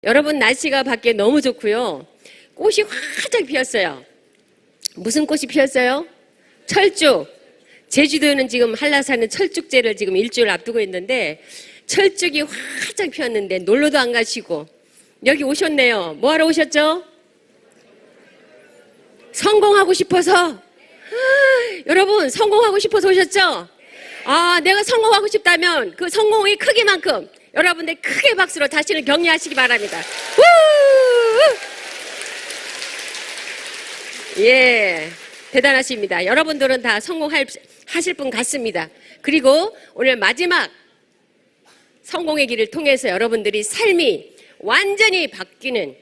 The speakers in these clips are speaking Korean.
여러분, 날씨가 밖에 너무 좋고요. 꽃이 활짝 피었어요. 무슨 꽃이 피었어요? 철쭉. 제주도는 지금 한라산은 철쭉제를 지금 일주일 앞두고 있는데 철쭉이 활짝 피었는데 놀러도 안 가시고 여기 오셨네요. 뭐하러 오셨죠? 성공하고 싶어서. 여러분, 성공하고 싶어서 오셨죠? 내가 성공하고 싶다면 그 성공의 크기만큼 여러분들 크게 박수로 다시는 격려하시기 바랍니다. 예, 대단하십니다. 여러분들은 다 성공하실 분 같습니다. 그리고 오늘 마지막 성공의 길을 통해서 여러분들이 삶이 완전히 바뀌는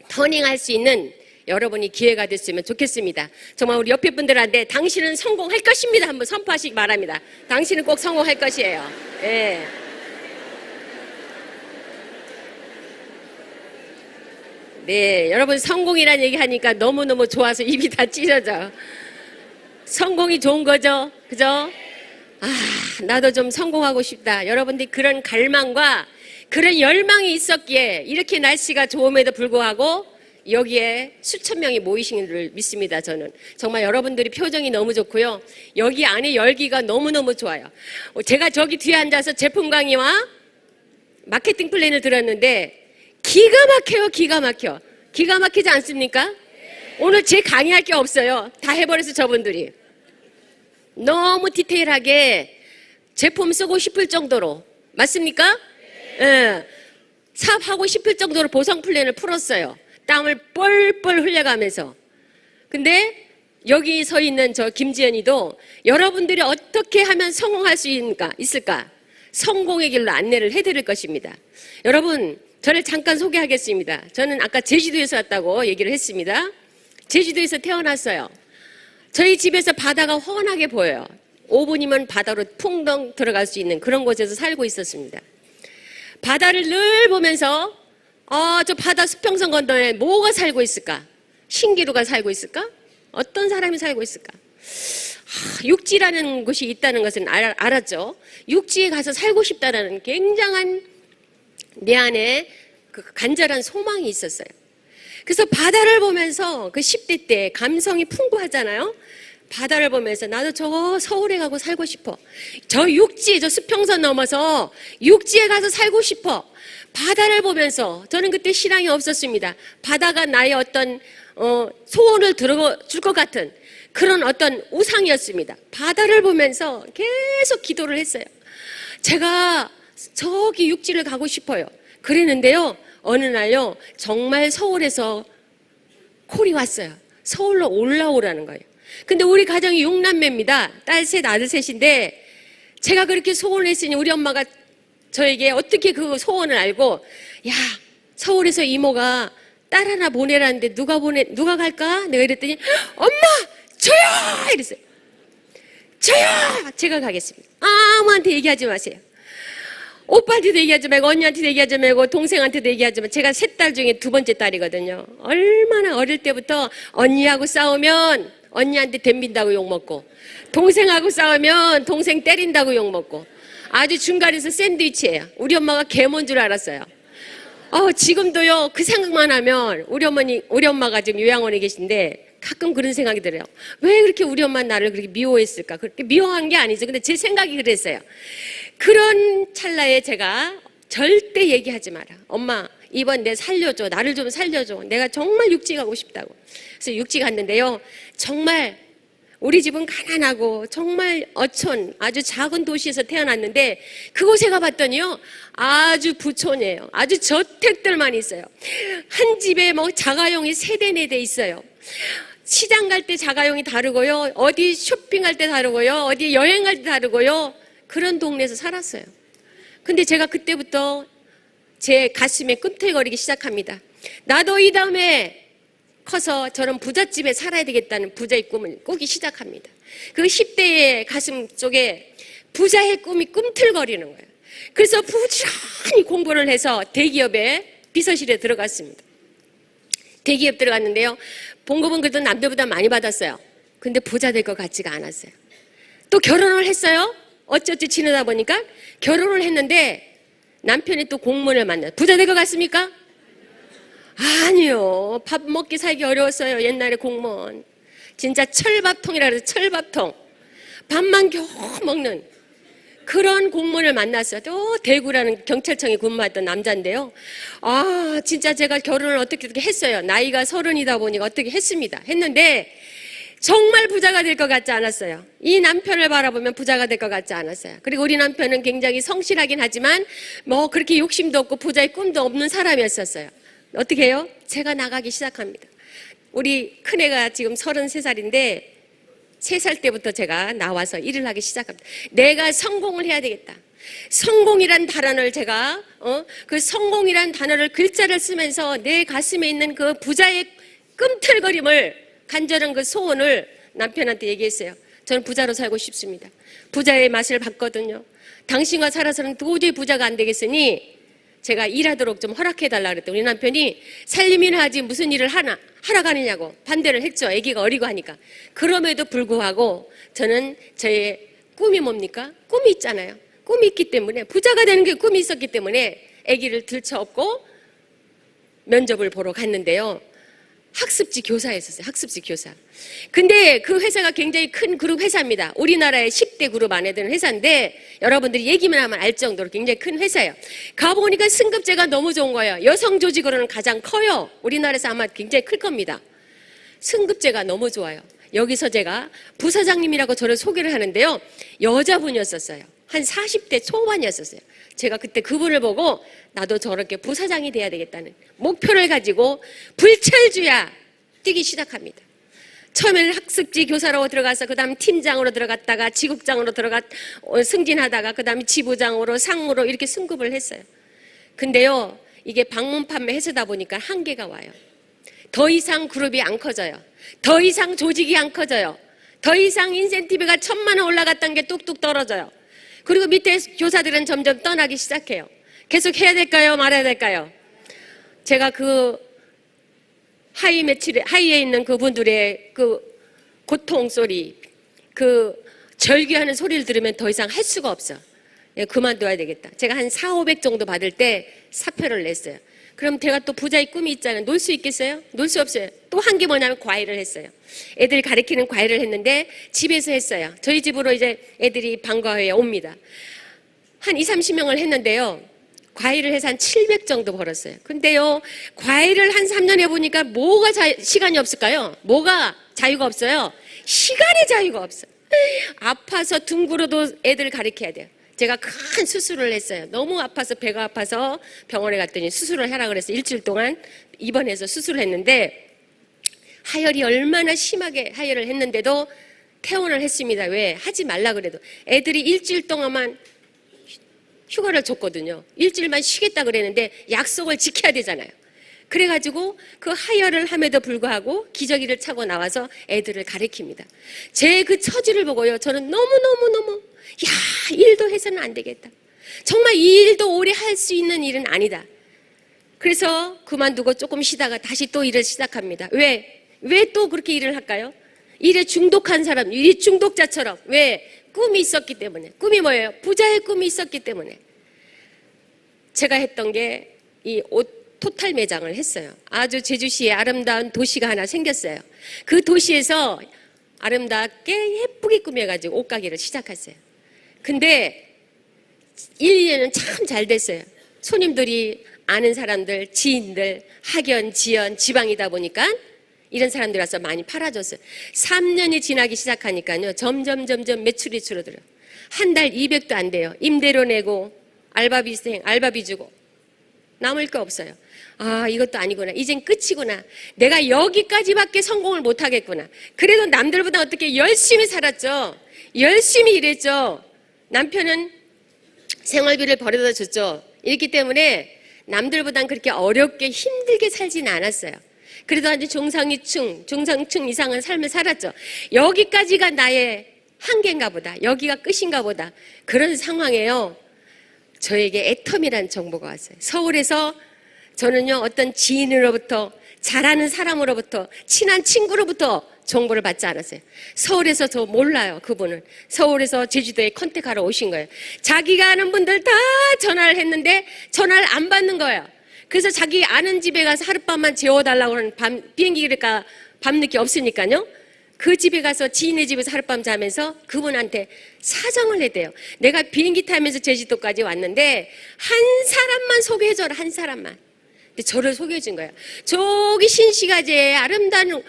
터닝할 수 있는 여러분이 기회가 됐으면 좋겠습니다. 정말 우리 옆에 분들한테 당신은 성공할 것입니다 한번 선포하시기 바랍니다. 당신은 꼭 성공할 것이에요. 예. 네, 여러분 성공이라는 얘기 하니까 너무너무 좋아서 입이 다 찢어져. 성공이 좋은 거죠? 그죠? 나도 좀 성공하고 싶다. 여러분들이 그런 갈망과 그런 열망이 있었기에 이렇게 날씨가 좋음에도 불구하고 여기에 수천 명이 모이신 줄 믿습니다. 저는 정말 여러분들이 표정이 너무 좋고요. 여기 안에 열기가 너무너무 좋아요. 제가 저기 뒤에 앉아서 제품 강의와 마케팅 플랜을 들었는데 기가 막혀요. 기가 막혀. 기가 막히지 않습니까? 오늘 제 강의할 게 없어요. 다 해버려서 저분들이 너무 디테일하게 제품 쓰고 싶을 정도로. 맞습니까? 예. 사업하고 싶을 정도로 보상 플랜을 풀었어요. 땀을 뻘뻘 흘려가면서. 근데 여기 서 있는 저 김지연이도 여러분들이 어떻게 하면 성공할 수 있을까? 성공의 길로 안내를 해드릴 것입니다. 여러분, 저를 잠깐 소개하겠습니다. 저는 아까 제주도에서 왔다고 얘기를 했습니다. 제주도에서 태어났어요. 저희 집에서 바다가 훤하게 보여요. 5분이면 바다로 풍덩 들어갈 수 있는 그런 곳에서 살고 있었습니다. 바다를 늘 보면서 저 바다 수평선 건너에 뭐가 살고 있을까? 신기루가 살고 있을까? 어떤 사람이 살고 있을까? 육지라는 곳이 있다는 것은 알았죠. 육지에 가서 살고 싶다라는 굉장한 내 안에 그 간절한 소망이 있었어요. 그래서 바다를 보면서 그 10대 때 감성이 풍부하잖아요. 바다를 보면서 나도 저 서울에 가고 살고 싶어. 저 육지에, 저 수평선 넘어서 육지에 가서 살고 싶어. 바다를 보면서 저는 그때 신앙이 없었습니다. 바다가 나의 어떤 소원을 들어줄 것 같은 그런 어떤 우상이었습니다. 바다를 보면서 계속 기도를 했어요. 제가 저기 육지를 가고 싶어요. 그랬는데요, 어느 날요 정말 서울에서 콜이 왔어요. 서울로 올라오라는 거예요. 근데 우리 가정이 6남매입니다. 딸 셋, 아들 셋인데 제가 그렇게 소원을 했으니 우리 엄마가 저에게 어떻게 그 소원을 알고, 야, 서울에서 이모가 딸 하나 보내라는데 누가 갈까? 내가 이랬더니 엄마 저요! 이랬어요. 저요! 제가 가겠습니다. 아무한테 얘기하지 마세요. 오빠한테도 얘기하지 말고, 언니한테도 얘기하지 말고, 동생한테도 얘기하지 말고. 제가 셋 딸 중에 두 번째 딸이거든요. 얼마나 어릴 때부터 언니하고 싸우면 언니한테 덤빈다고 욕먹고, 동생하고 싸우면 동생 때린다고 욕먹고, 아주 중간에서 샌드위치예요. 우리 엄마가 계모인 줄 알았어요. 지금도요, 그 생각만 하면 우리 엄마가 지금 요양원에 계신데 가끔 그런 생각이 들어요. 왜 그렇게 우리 엄마는 나를 그렇게 미워했을까? 그렇게 미워한 게 아니죠. 근데 제 생각이 그랬어요. 그런 찰나에 제가 절대 얘기하지 마라. 엄마, 이번 내 살려줘. 나를 좀 살려줘. 내가 정말 육지 가고 싶다고. 그래서 육지 갔는데요. 정말 우리 집은 가난하고 정말 어촌, 아주 작은 도시에서 태어났는데 그곳에 가봤더니요. 아주 부촌이에요. 아주 저택들만 있어요. 한 집에 자가용이 3대, 4대 있어요. 시장 갈 때 자가용이 다르고요. 어디 쇼핑할 때 다르고요. 어디 여행 갈 때 다르고요. 그런 동네에서 살았어요. 근데 제가 그때부터 제 가슴에 꿈틀거리기 시작합니다. 나도 이 다음에 커서 저런 부잣집에 살아야 되겠다는 부자의 꿈을 꾸기 시작합니다. 그 10대의 가슴 속에 부자의 꿈이 꿈틀거리는 거예요. 그래서 부지런히 공부를 해서 대기업의 비서실에 들어갔습니다. 대기업 들어갔는데요. 봉급은 그래도 남들보다 많이 받았어요. 근데 부자 될 것 같지가 않았어요. 또 결혼을 했어요. 어쩌지 지내다 보니까 결혼을 했는데 남편이 또 공무원을 만나요. 부자 될 것 같습니까? 아니요. 밥 먹기 살기 어려웠어요. 옛날에 공무원. 진짜 철밥통이라 그래서 철밥통. 밥만 겨우 먹는 그런 공무원을 만났어요. 또 대구라는 경찰청에 근무했던 남자인데요. 아, 진짜 제가 결혼을 어떻게 했어요. 나이가 30이다 보니까 어떻게 했습니다. 했는데 정말 부자가 될 것 같지 않았어요. 이 남편을 바라보면 부자가 될 것 같지 않았어요. 그리고 우리 남편은 굉장히 성실하긴 하지만 뭐 그렇게 욕심도 없고 부자의 꿈도 없는 사람이었었어요. 어떻게 해요? 제가 나가기 시작합니다. 우리 큰애가 지금 33살인데 3살 때부터 제가 나와서 일을 하기 시작합니다. 내가 성공을 해야 되겠다. 성공이란 단어를 제가 그 성공이란 단어를 글자를 쓰면서 내 가슴에 있는 그 부자의 꿈틀거림을 간절한 그 소원을 남편한테 얘기했어요. 저는 부자로 살고 싶습니다. 부자의 맛을 봤거든요. 당신과 살아서는 도저히 부자가 안 되겠으니 제가 일하도록 좀 허락해달라 그랬더니 우리 남편이 살림이나 하지 무슨 일을 하러 가느냐고 반대를 했죠. 아기가 어리고 하니까. 그럼에도 불구하고 저는 저의 꿈이 뭡니까? 꿈이 있잖아요. 꿈이 있기 때문에 부자가 되는 게 꿈이 있었기 때문에 아기를 들쳐업고 면접을 보러 갔는데요. 학습지 교사였었어요. 학습지 교사. 근데 그 회사가 굉장히 큰 그룹 회사입니다. 우리나라의 10대 그룹 안에 드는 회사인데 여러분들이 얘기만 하면 알 정도로 굉장히 큰 회사예요. 가보니까 승급제가 너무 좋은 거예요. 여성 조직으로는 가장 커요. 우리나라에서 아마 굉장히 클 겁니다. 승급제가 너무 좋아요. 여기서 제가 부사장님이라고 저를 소개를 하는데요. 여자분이었었어요. 한 40대 초반이었었어요. 제가 그때 그분을 보고 나도 저렇게 부사장이 돼야 되겠다는 목표를 가지고 불철주야 뛰기 시작합니다. 처음에는 학습지 교사로 들어가서 그 다음 팀장으로 들어갔다가 지국장으로 승진하다가 그 다음에 지부장으로 상무로 이렇게 승급을 했어요. 근데요, 이게 방문 판매 회사다 보니까 한계가 와요. 더 이상 그룹이 안 커져요. 더 이상 조직이 안 커져요. 더 이상 인센티브가 1,000만 원 올라갔던 게 뚝뚝 떨어져요. 그리고 밑에 교사들은 점점 떠나기 시작해요. 계속 해야 될까요? 말아야 될까요? 제가 그 하이에 있는 그분들의 그 고통 소리, 그 절규하는 소리를 들으면 더 이상 할 수가 없어. 그만둬야 되겠다. 제가 한 400, 500 정도 받을 때 사표를 냈어요. 그럼 제가 또 부자의 꿈이 있잖아요. 놀 수 있겠어요? 놀 수 없어요. 또 한 게 뭐냐면 과외를 했어요. 애들 가르치는 과외를 했는데 집에서 했어요. 저희 집으로 이제 애들이 방과후에 옵니다. 한 20, 30명을 했는데요. 과외를 해서 한 700 정도 벌었어요. 근데요, 과외를 한 3년 해보니까 뭐가 시간이 없을까요? 뭐가 자유가 없어요? 시간의 자유가 없어요. 아파서 둥그러도 애들 가르쳐야 돼요. 제가 큰 수술을 했어요. 너무 아파서 배가 아파서 병원에 갔더니 수술을 하라 그래서 일주일 동안 입원해서 수술을 했는데 하혈이 얼마나 심하게 하혈을 했는데도 퇴원을 했습니다. 왜? 하지 말라 그래도. 애들이 일주일 동안만 휴가를 줬거든요. 일주일만 쉬겠다 그랬는데 약속을 지켜야 되잖아요. 그래가지고 그 하혈을 함에도 불구하고 기저귀를 차고 나와서 애들을 가르칩니다. 제 그 처지를 보고요. 저는 너무너무너무 일도 해서는 안 되겠다. 정말 이 일도 오래 할 수 있는 일은 아니다. 그래서 그만두고 조금 쉬다가 다시 또 일을 시작합니다. 왜 또 그렇게 일을 할까요? 일에 중독한 사람, 일 중독자처럼. 왜? 꿈이 있었기 때문에. 꿈이 뭐예요? 부자의 꿈이 있었기 때문에. 제가 했던 게 이 옷 토탈 매장을 했어요. 아주 제주시에 아름다운 도시가 하나 생겼어요. 그 도시에서 아름답게 예쁘게 꾸며가지고 옷가게를 시작했어요. 근데 1, 2년은 참 잘 됐어요. 손님들이 아는 사람들, 지인들, 학연, 지연, 지방이다 보니까 이런 사람들 와서 많이 팔아줬어요. 3년이 지나기 시작하니까요. 점점 매출이 줄어들어요. 한 달 200도 안 돼요. 임대료 내고 알바비 주고 남을 거 없어요. 아, 이것도 아니구나. 이젠 끝이구나. 내가 여기까지밖에 성공을 못 하겠구나. 그래도 남들보다 어떻게 열심히 살았죠. 열심히 일했죠. 남편은 생활비를 벌어다 줬죠. 이렇기 때문에 남들보단 그렇게 어렵게 힘들게 살진 않았어요. 그래도 아주 중상층 이상은 삶을 살았죠. 여기까지가 나의 한계인가 보다. 여기가 끝인가 보다. 그런 상황에요. 저에게 애텀이라는 정보가 왔어요. 서울에서 저는요, 어떤 지인으로부터, 잘하는 사람으로부터, 친한 친구로부터 정보를 받지 않았어요. 서울에서 저 몰라요, 그분은. 서울에서 제주도에 컨택하러 오신 거예요. 자기가 아는 분들 다 전화를 했는데 전화를 안 받는 거예요. 그래서 자기 아는 집에 가서 하룻밤만 재워달라고 하는 비행기가 밤늦게 없으니까요. 그 집에 가서 지인의 집에서 하룻밤 자면서 그분한테 사정을 했대요. 내가 비행기 타면서 제주도까지 왔는데 한 사람만 소개해줘라, 한 사람만. 근데 저를 소개해준 거예요. 저기 신시가지에 아름다운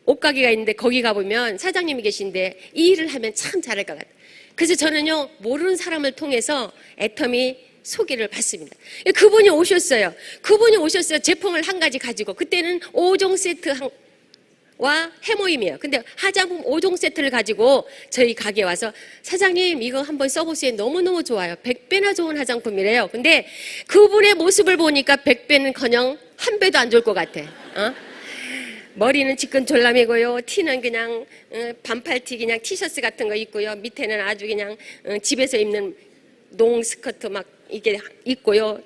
옷가게가 있는데 거기 가보면 사장님이 계신데 이 일을 하면 참 잘할 것 같아요. 그래서 저는요, 모르는 사람을 통해서 애터미 소개를 받습니다. 그분이 오셨어요. 제품을 한 가지 가지고. 그때는 5종 세트와 해모임이에요. 근데 화장품 5종 세트를 가지고 저희 가게에 와서 사장님 이거 한번 써보세요. 너무너무 좋아요. 100배나 좋은 화장품이래요. 근데 그분의 모습을 보니까 100배는커녕 한 배도 안 좋을 것 같아. 머리는 지끈 졸라매고요. 티는 그냥 반팔티 그냥 티셔츠 같은 거 입고요. 밑에는 아주 그냥 집에서 입는 농 스커트 막 이게 입고요.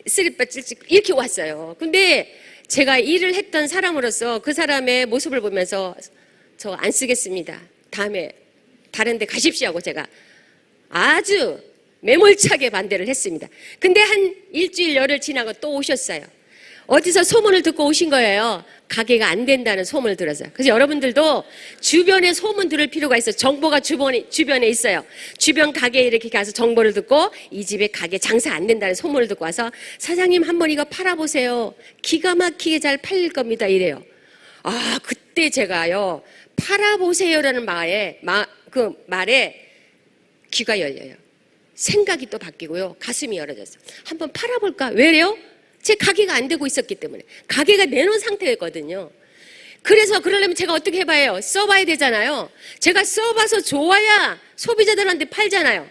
슬리퍼 찔찔 이렇게 왔어요. 근데 제가 일을 했던 사람으로서 그 사람의 모습을 보면서 저 안 쓰겠습니다. 다음에 다른 데 가십시오 하고 제가 아주 매몰차게 반대를 했습니다. 근데 한 일주일 열흘 지나고 또 오셨어요. 어디서 소문을 듣고 오신 거예요. 가게가 안 된다는 소문을 들었어요. 그래서 여러분들도 주변에 소문 들을 필요가 있어요. 정보가 주변에 있어요. 주변 가게에 이렇게 가서 정보를 듣고 이 집에 가게 장사 안 된다는 소문을 듣고 와서 사장님 한번 이거 팔아보세요. 기가 막히게 잘 팔릴 겁니다. 이래요. 아, 그때 제가요. 팔아보세요라는 말에 귀가 열려요. 생각이 또 바뀌고요. 가슴이 열어졌어요. 한번 팔아볼까? 왜래요? 제 가게가 안 되고 있었기 때문에. 가게가 내놓은 상태였거든요. 그래서 그러려면 제가 어떻게 해봐요? 써봐야 되잖아요. 제가 써봐서 좋아야 소비자들한테 팔잖아요.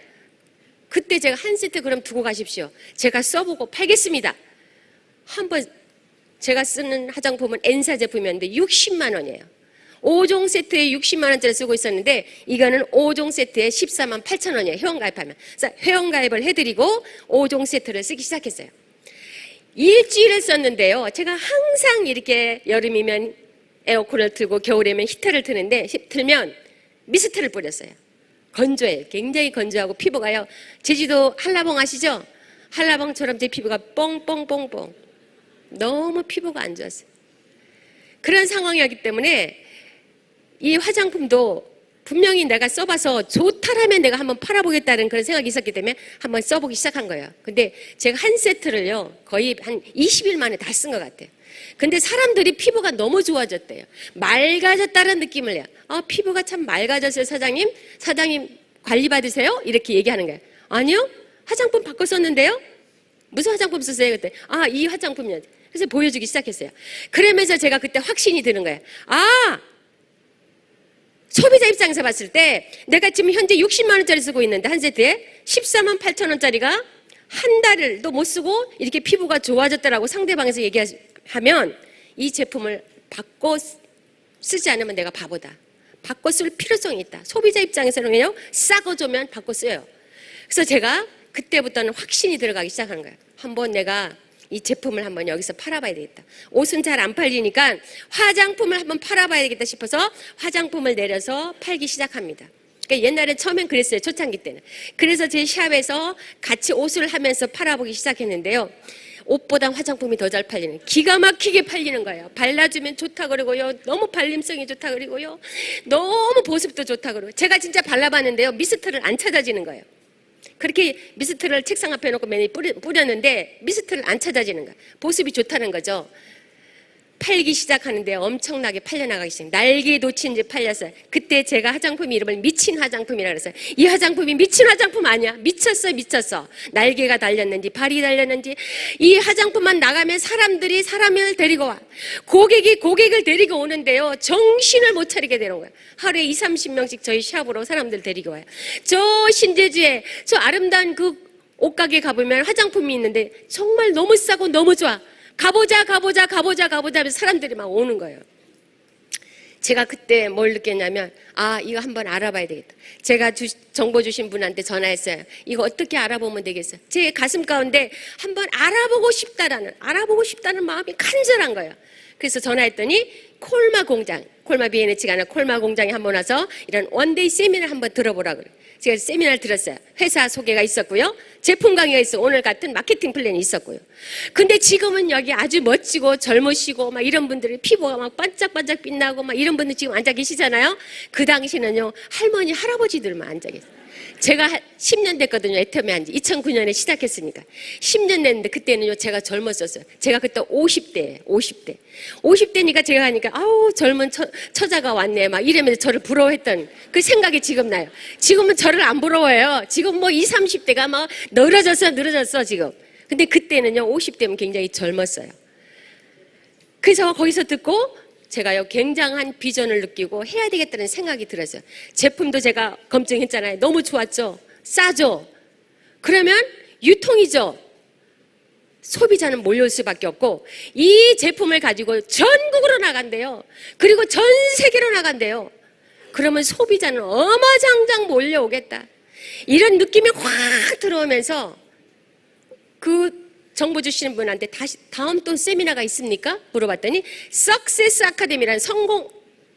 그때 제가 한 세트 그럼 두고 가십시오. 제가 써보고 팔겠습니다. 한번 제가 쓰는 화장품은 N사 제품이었는데 60만 원이에요. 5종 세트에 60만 원짜리 쓰고 있었는데 이거는 5종 세트에 14만 8천 원이에요. 회원가입하면. 그래서 회원가입을 해드리고 5종 세트를 쓰기 시작했어요. 일주일을 썼는데요. 제가 항상 이렇게 여름이면 에어컨을 틀고 겨울이면 히터를 틀면 미스트를 뿌렸어요. 건조해요. 굉장히 건조하고 피부가요. 제주도 한라봉 아시죠? 한라봉처럼 제 피부가 뻥뻥뻥뻥. 너무 피부가 안 좋았어요. 그런 상황이었기 때문에 이 화장품도 분명히 내가 써봐서 좋다라면 내가 한번 팔아보겠다는 그런 생각이 있었기 때문에 한번 써보기 시작한 거예요. 근데 제가 한 세트를요, 거의 한 20일 만에 다 쓴 것 같아요. 근데 사람들이 피부가 너무 좋아졌대요. 맑아졌다는 느낌을 내요. 피부가 참 맑아졌어요, 사장님. 사장님 관리 받으세요? 이렇게 얘기하는 거예요. 아니요, 화장품 바꿔 썼는데요. 무슨 화장품 쓰세요? 그때 이 화장품이요. 그래서 보여주기 시작했어요. 그러면서 제가 그때 확신이 드는 거예요. 소비자 입장에서 봤을 때 내가 지금 현재 60만 원짜리 쓰고 있는데 한 세트에 14만 8천 원짜리가 한 달도 못 쓰고 이렇게 피부가 좋아졌다라고 상대방에서 얘기하면 이 제품을 바꿔 쓰지 않으면 내가 바보다. 바꿔 쓸 필요성이 있다. 소비자 입장에서는요, 싸고 주면 바꿔 써요. 그래서 제가 그때부터는 확신이 들어가기 시작한 거예요. 한번 내가 이 제품을 한번 여기서 팔아봐야 되겠다. 옷은 잘 안 팔리니까 화장품을 한번 팔아봐야 되겠다 싶어서 화장품을 내려서 팔기 시작합니다. 그러니까 옛날에 처음엔 그랬어요. 초창기 때는. 그래서 제 샵에서 같이 옷을 하면서 팔아보기 시작했는데요. 옷보다 화장품이 더 잘 팔리는, 기가 막히게 팔리는 거예요. 발라주면 좋다 그러고요. 너무 발림성이 좋다 그러고요. 너무 보습도 좋다 그러고. 제가 진짜 발라봤는데요. 미스트를 안 찾아지는 거예요. 그렇게 미스트를 책상 앞에 놓고 매일 뿌렸는데 미스트를 안 찾아지는 거야. 보습이 좋다는 거죠. 팔기 시작하는데 엄청나게 팔려나가기 시작. 날개 놓친 지 팔렸어요. 그때 제가 화장품 이름을 미친 화장품이라고 그랬어요. 이 화장품이 미친 화장품 아니야. 미쳤어. 날개가 달렸는지 발이 달렸는지 이 화장품만 나가면 사람들이 사람을 데리고 와. 고객이 고객을 데리고 오는데요. 정신을 못 차리게 되는 거예요. 하루에 20-30명씩 저희 샵으로 사람들 데리고 와요. 저 신제주에 저 아름다운 그 옷가게 가보면 화장품이 있는데 정말 너무 싸고 너무 좋아. 가보자 하면서 사람들이 막 오는 거예요. 제가 그때 뭘 느꼈냐면 이거 한번 알아봐야 되겠다. 제가 정보 주신 분한테 전화했어요. 이거 어떻게 알아보면 되겠어요? 제 가슴 가운데 한번 알아보고 싶다는 마음이 간절한 거예요. 그래서 전화했더니 콜마 공장, 콜마 BNH가 아니라 콜마 공장에 한번 와서 이런 원데이 세미나를 한번 들어보라고 그래요. 제가 세미나를 들었어요. 회사 소개가 있었고요. 제품 강의가 있어. 오늘 같은 마케팅 플랜이 있었고요. 근데 지금은 여기 아주 멋지고 젊으시고 막 이런 분들이 피부가 막 반짝반짝 빛나고 막 이런 분들 지금 앉아 계시잖아요. 그 당시는요, 할머니, 할아버지들만 앉아 계세요. 제가 10년 됐거든요. 애터미 한지 2009년에 시작했으니까 10년 됐는데 그때는요 제가 젊었었어요. 제가 그때 50대니까 제가 하니까 아우 젊은 처자가 왔네 막 이러면서 저를 부러워했던 그 생각이 지금 나요. 지금은 저를 안 부러워해요. 지금 뭐 20, 30대가 막 늘어졌어 지금. 근데 그때는요 50대면 굉장히 젊었어요. 그래서 거기서 듣고 제가요 굉장한 비전을 느끼고 해야 되겠다는 생각이 들었어요. 제품도 제가 검증했잖아요. 너무 좋았죠. 싸죠. 그러면 유통이죠. 소비자는 몰려올 수밖에 없고 이 제품을 가지고 전국으로 나간대요. 그리고 전 세계로 나간대요. 그러면 소비자는 어마장장 몰려오겠다. 이런 느낌이 확 들어오면서 그 정보 주시는 분한테 다음 또 세미나가 있습니까? 물어봤더니 석세스 아카데미라는 성공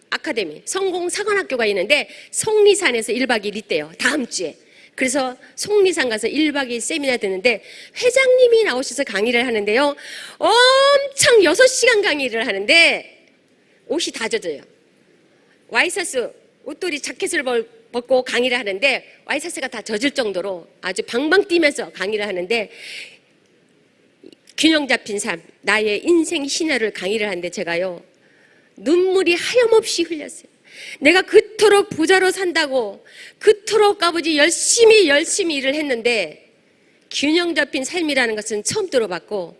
아카데미, 성공 사관학교가 있는데 속리산에서 1박 2일 있대요. 다음 주에. 그래서 속리산 가서 1박 2일 세미나 듣는데 회장님이 나오셔서 강의를 하는데요. 엄청 6시간 강의를 하는데 옷이 다 젖어요. 와이셔츠, 옷돌이 자켓을 벗고 강의를 하는데 와이셔츠가 다 젖을 정도로 아주 방방 뛰면서 강의를 하는데 균형 잡힌 삶, 나의 인생 신화를 강의를 하는데 제가요 눈물이 하염없이 흘렸어요. 내가 그토록 부자로 산다고 그토록 아버지 열심히 일을 했는데 균형 잡힌 삶이라는 것은 처음 들어봤고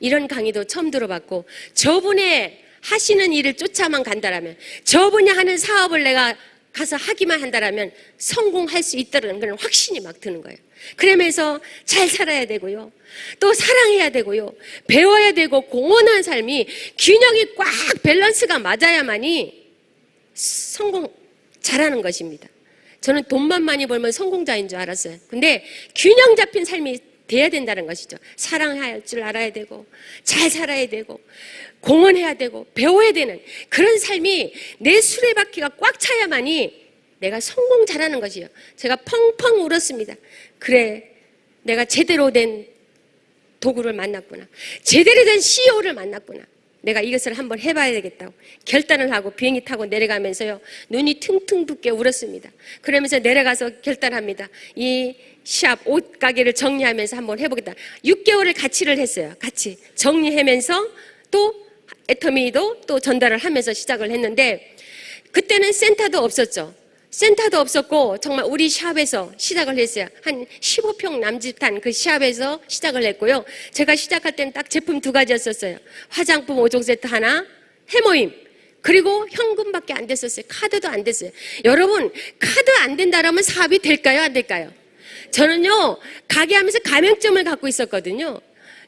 이런 강의도 처음 들어봤고 저분의 하시는 일을 쫓아만 간다라면 저분이 하는 사업을 내가 가서 하기만 한다라면 성공할 수 있다는 그런 확신이 막 드는 거예요. 그러면서 잘 살아야 되고요. 또 사랑해야 되고요. 배워야 되고 공헌한 삶이 균형이 꽉 밸런스가 맞아야만이 성공 잘하는 것입니다. 저는 돈만 많이 벌면 성공자인 줄 알았어요. 근데 균형 잡힌 삶이 돼야 된다는 것이죠. 사랑할 줄 알아야 되고 잘 살아야 되고 공헌해야 되고 배워야 되는 그런 삶이 내 수레바퀴가 꽉 차야만이 내가 성공 잘하는 것이에요. 제가 펑펑 울었습니다. 그래, 내가 제대로 된 도구를 만났구나. 제대로 된 CEO를 만났구나. 내가 이것을 한번 해봐야 되겠다고 결단을 하고 비행기 타고 내려가면서요. 눈이 퉁퉁 붓게 울었습니다. 그러면서 내려가서 결단합니다. 이 샵, 옷 가게를 정리하면서 한번 해보겠다. 6개월을 같이를 했어요. 같이 정리하면서 또 애터미도 또 전달을 하면서 시작을 했는데 그때는 센터도 없었죠. 센터도 없었고 정말 우리 샵에서 시작을 했어요. 한 15평 남짓한 그 샵에서 시작을 했고요. 제가 시작할 때는 딱 제품 2가지였었어요. 화장품 5종 세트 하나, 해모임. 그리고 현금밖에 안 됐었어요. 카드도 안 됐어요. 여러분, 카드 안 된다라면 사업이 될까요? 안 될까요? 저는요, 가게 하면서 가맹점을 갖고 있었거든요.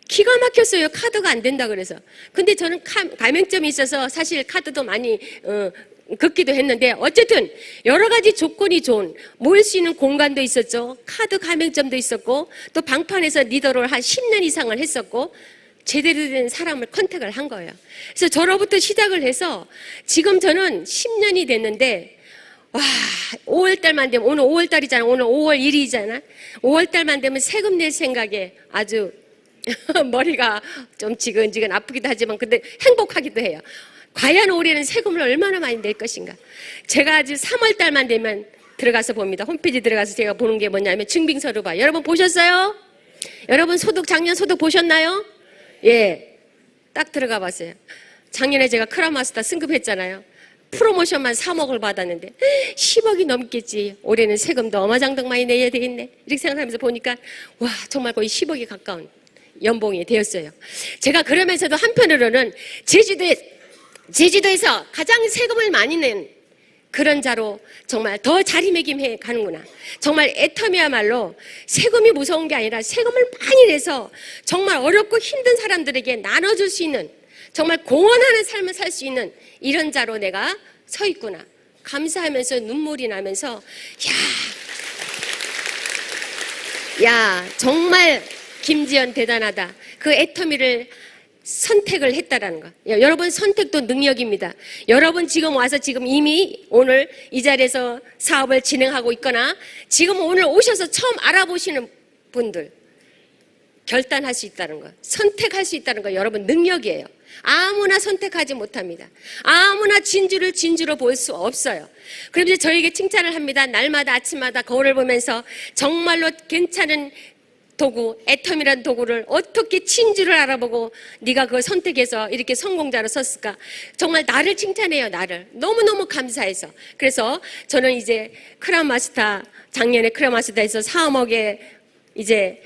기가 막혔어요. 카드가 안 된다 그래서. 근데 저는 가맹점이 있어서 사실 카드도 많이 긋기도 했는데 어쨌든 여러 가지 조건이 좋은 모일 수 있는 공간도 있었죠. 카드 가맹점도 있었고 또 방판에서 리더를 한 10년 이상을 했었고 제대로 된 사람을 컨택을 한 거예요. 그래서 저로부터 시작을 해서 지금 저는 10년이 됐는데 와 5월달만 되면 오늘 5월달이잖아. 오늘 5월 1일이잖아. 5월달만 되면 세금 낼 생각에 아주 머리가 좀 지근지근 아프기도 하지만 근데 행복하기도 해요. 과연 올해는 세금을 얼마나 많이 낼 것인가. 제가 아주 3월 달만 되면 들어가서 봅니다. 홈페이지 들어가서 제가 보는 게 뭐냐면 증빙서류 봐요. 여러분 보셨어요? 여러분 작년 소득 보셨나요? 예, 딱 들어가 봤어요. 작년에 제가 크라마스터 승급했잖아요. 프로모션만 3억을 받았는데 10억이 넘겠지. 올해는 세금도 어마장당 많이 내야 되겠네. 이렇게 생각하면서 보니까 와 정말 거의 10억이 가까운 연봉이 되었어요. 제가 그러면서도 한편으로는 제주도에서 가장 세금을 많이 낸 그런 자로 정말 더 자리매김해 가는구나. 정말 애터미야말로 세금이 무서운 게 아니라 세금을 많이 내서 정말 어렵고 힘든 사람들에게 나눠줄 수 있는 정말 공헌하는 삶을 살 수 있는 이런 자로 내가 서 있구나. 감사하면서 눈물이 나면서 야 정말 김지연 대단하다. 그 애터미를 선택을 했다라는 거. 여러분 선택도 능력입니다. 여러분 지금 와서 지금 이미 오늘 이 자리에서 사업을 진행하고 있거나 지금 오늘 오셔서 처음 알아보시는 분들 결단할 수 있다는 거, 선택할 수 있다는 거 여러분 능력이에요. 아무나 선택하지 못합니다. 아무나 진주로 볼 수 없어요. 그럼 이제 저에게 칭찬을 합니다. 날마다 아침마다 거울을 보면서 정말로 괜찮은 도구, 애텀이라는 도구를 어떻게 진주를 알아보고 네가 그걸 선택해서 이렇게 성공자로 섰을까? 정말 나를 칭찬해요, 나를. 너무너무 감사해서. 그래서 저는 이제 작년에 크라운 마스터에서 4억에 이제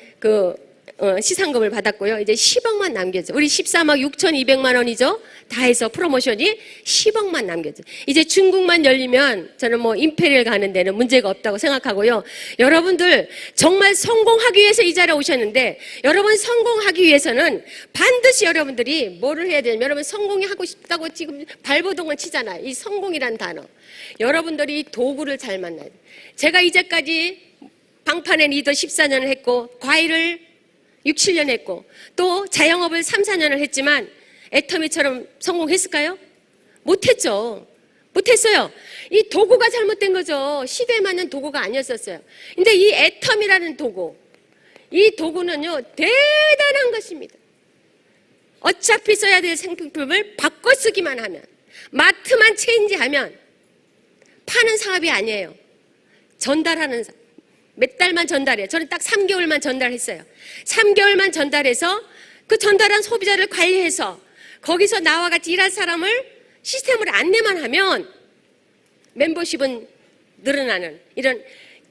시상금을 받았고요. 이제 10억만 남겨져. 우리 13억 6,200만 원이죠. 다 해서 프로모션이 10억만 남겨져. 이제 중국만 열리면 저는 임페리얼 가는 데는 문제가 없다고 생각하고요. 여러분들 정말 성공하기 위해서 이 자리에 오셨는데 여러분 성공하기 위해서는 반드시 여러분들이 뭐를 해야 되냐면 여러분 성공하고 싶다고 지금 발버둥을 치잖아요. 이 성공이란 단어. 여러분들이 이 도구를 잘 만나야 돼요. 제가 이제까지 방판의 리더 14년을 했고 과일을 6, 7년 했고 또 자영업을 3, 4년을 했지만 애터미처럼 성공했을까요? 못했죠. 못했어요. 이 도구가 잘못된 거죠. 시대에 맞는 도구가 아니었었어요. 근데 이 애터미라는 도구, 이 도구는요 대단한 것입니다. 어차피 써야 될 생필품을 바꿔 쓰기만 하면, 마트만 체인지하면 파는 사업이 아니에요. 전달하는 사업. 몇 달만 전달해요. 저는 딱 3개월만 전달했어요. 3개월만 전달해서 그 전달한 소비자를 관리해서 거기서 나와 같이 일할 사람을 시스템으로 안내만 하면 멤버십은 늘어나는 이런